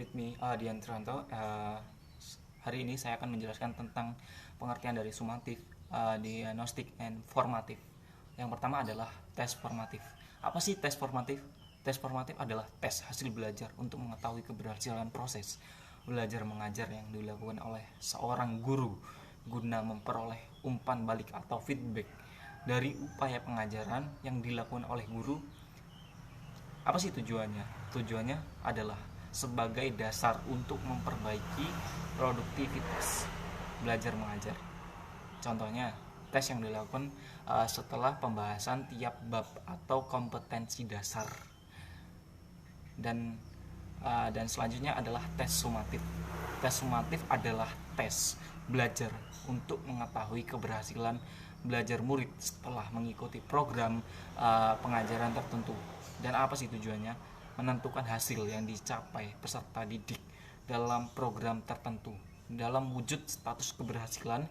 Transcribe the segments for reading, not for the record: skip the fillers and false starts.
with me Dian Trianto. Hari ini saya akan menjelaskan tentang pengertian dari sumatif, diagnostik, and formatif. Yang pertama adalah tes formatif. Apa sih tes formatif? Tes formatif adalah tes hasil belajar untuk mengetahui keberhasilan proses belajar mengajar yang dilakukan oleh seorang guru guna memperoleh umpan balik atau feedback dari upaya pengajaran yang dilakukan oleh guru. Apa sih tujuannya? Tujuannya adalah sebagai dasar untuk memperbaiki produktivitas belajar mengajar. Contohnya, tes yang dilakukan setelah pembahasan tiap bab atau kompetensi dasar. Dan selanjutnya adalah tes sumatif. Tes sumatif adalah tes belajar untuk mengetahui keberhasilan belajar murid setelah mengikuti program pengajaran tertentu. Dan apa sih tujuannya? Menentukan hasil yang dicapai peserta didik dalam program tertentu dalam wujud status keberhasilan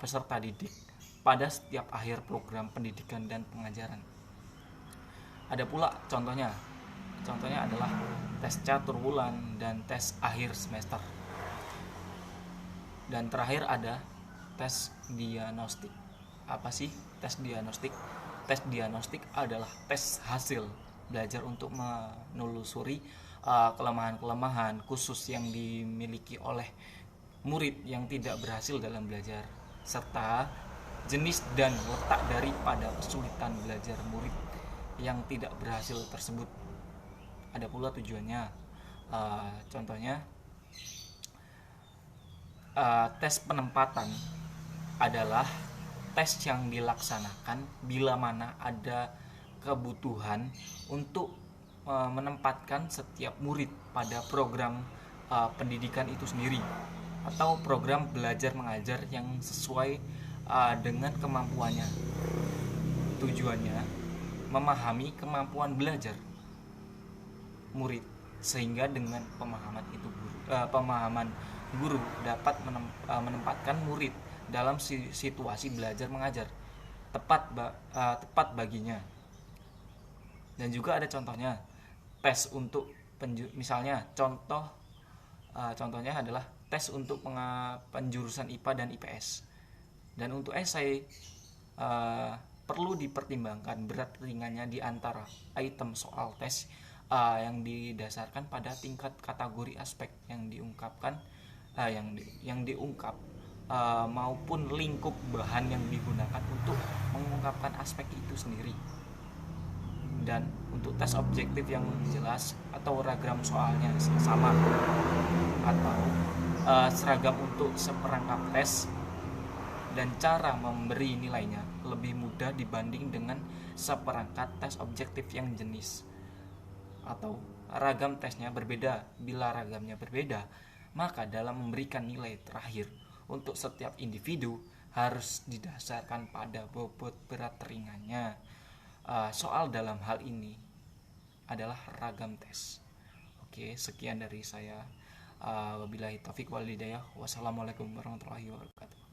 peserta didik pada setiap akhir program pendidikan dan pengajaran. Ada pula contohnya adalah tes catur bulan dan tes akhir semester. Dan terakhir ada tes diagnostik. Apa sih tes diagnostik? Tes diagnostik adalah tes hasil belajar untuk menelusuri kelemahan-kelemahan khusus yang dimiliki oleh murid yang tidak berhasil dalam belajar, serta jenis dan letak daripada kesulitan belajar murid yang tidak berhasil tersebut. Ada pula tujuannya, contohnya tes penempatan adalah tes yang dilaksanakan bila mana ada kebutuhan untuk menempatkan setiap murid pada program pendidikan itu sendiri atau program belajar mengajar yang sesuai dengan kemampuannya. Tujuannya memahami kemampuan belajar murid sehingga dengan pemahaman guru dapat menempatkan murid dalam situasi belajar mengajar tepat baginya. Dan juga ada contohnya tes untuk misalnya contohnya adalah tes untuk penjurusan IPA dan IPS. Dan untuk esai perlu dipertimbangkan berat ringannya di antara item soal tes yang didasarkan pada tingkat kategori aspek yang diungkapkan yang diungkap maupun lingkup bahan yang digunakan untuk mengungkapkan aspek itu sendiri. Dan untuk tes objektif yang jelas atau ragam soalnya sama atau seragam untuk seperangkap tes dan cara memberi nilainya lebih mudah dibanding dengan seperangkat tes objektif yang jenis atau ragam tesnya berbeda. Bila ragamnya berbeda, maka dalam memberikan nilai terakhir untuk setiap individu harus didasarkan pada bobot berat ringannya. Soal dalam hal ini adalah ragam tes. Oke, sekian dari saya. Wabillahi taufik wal hidayah. Wassalamualaikum warahmatullahi wabarakatuh.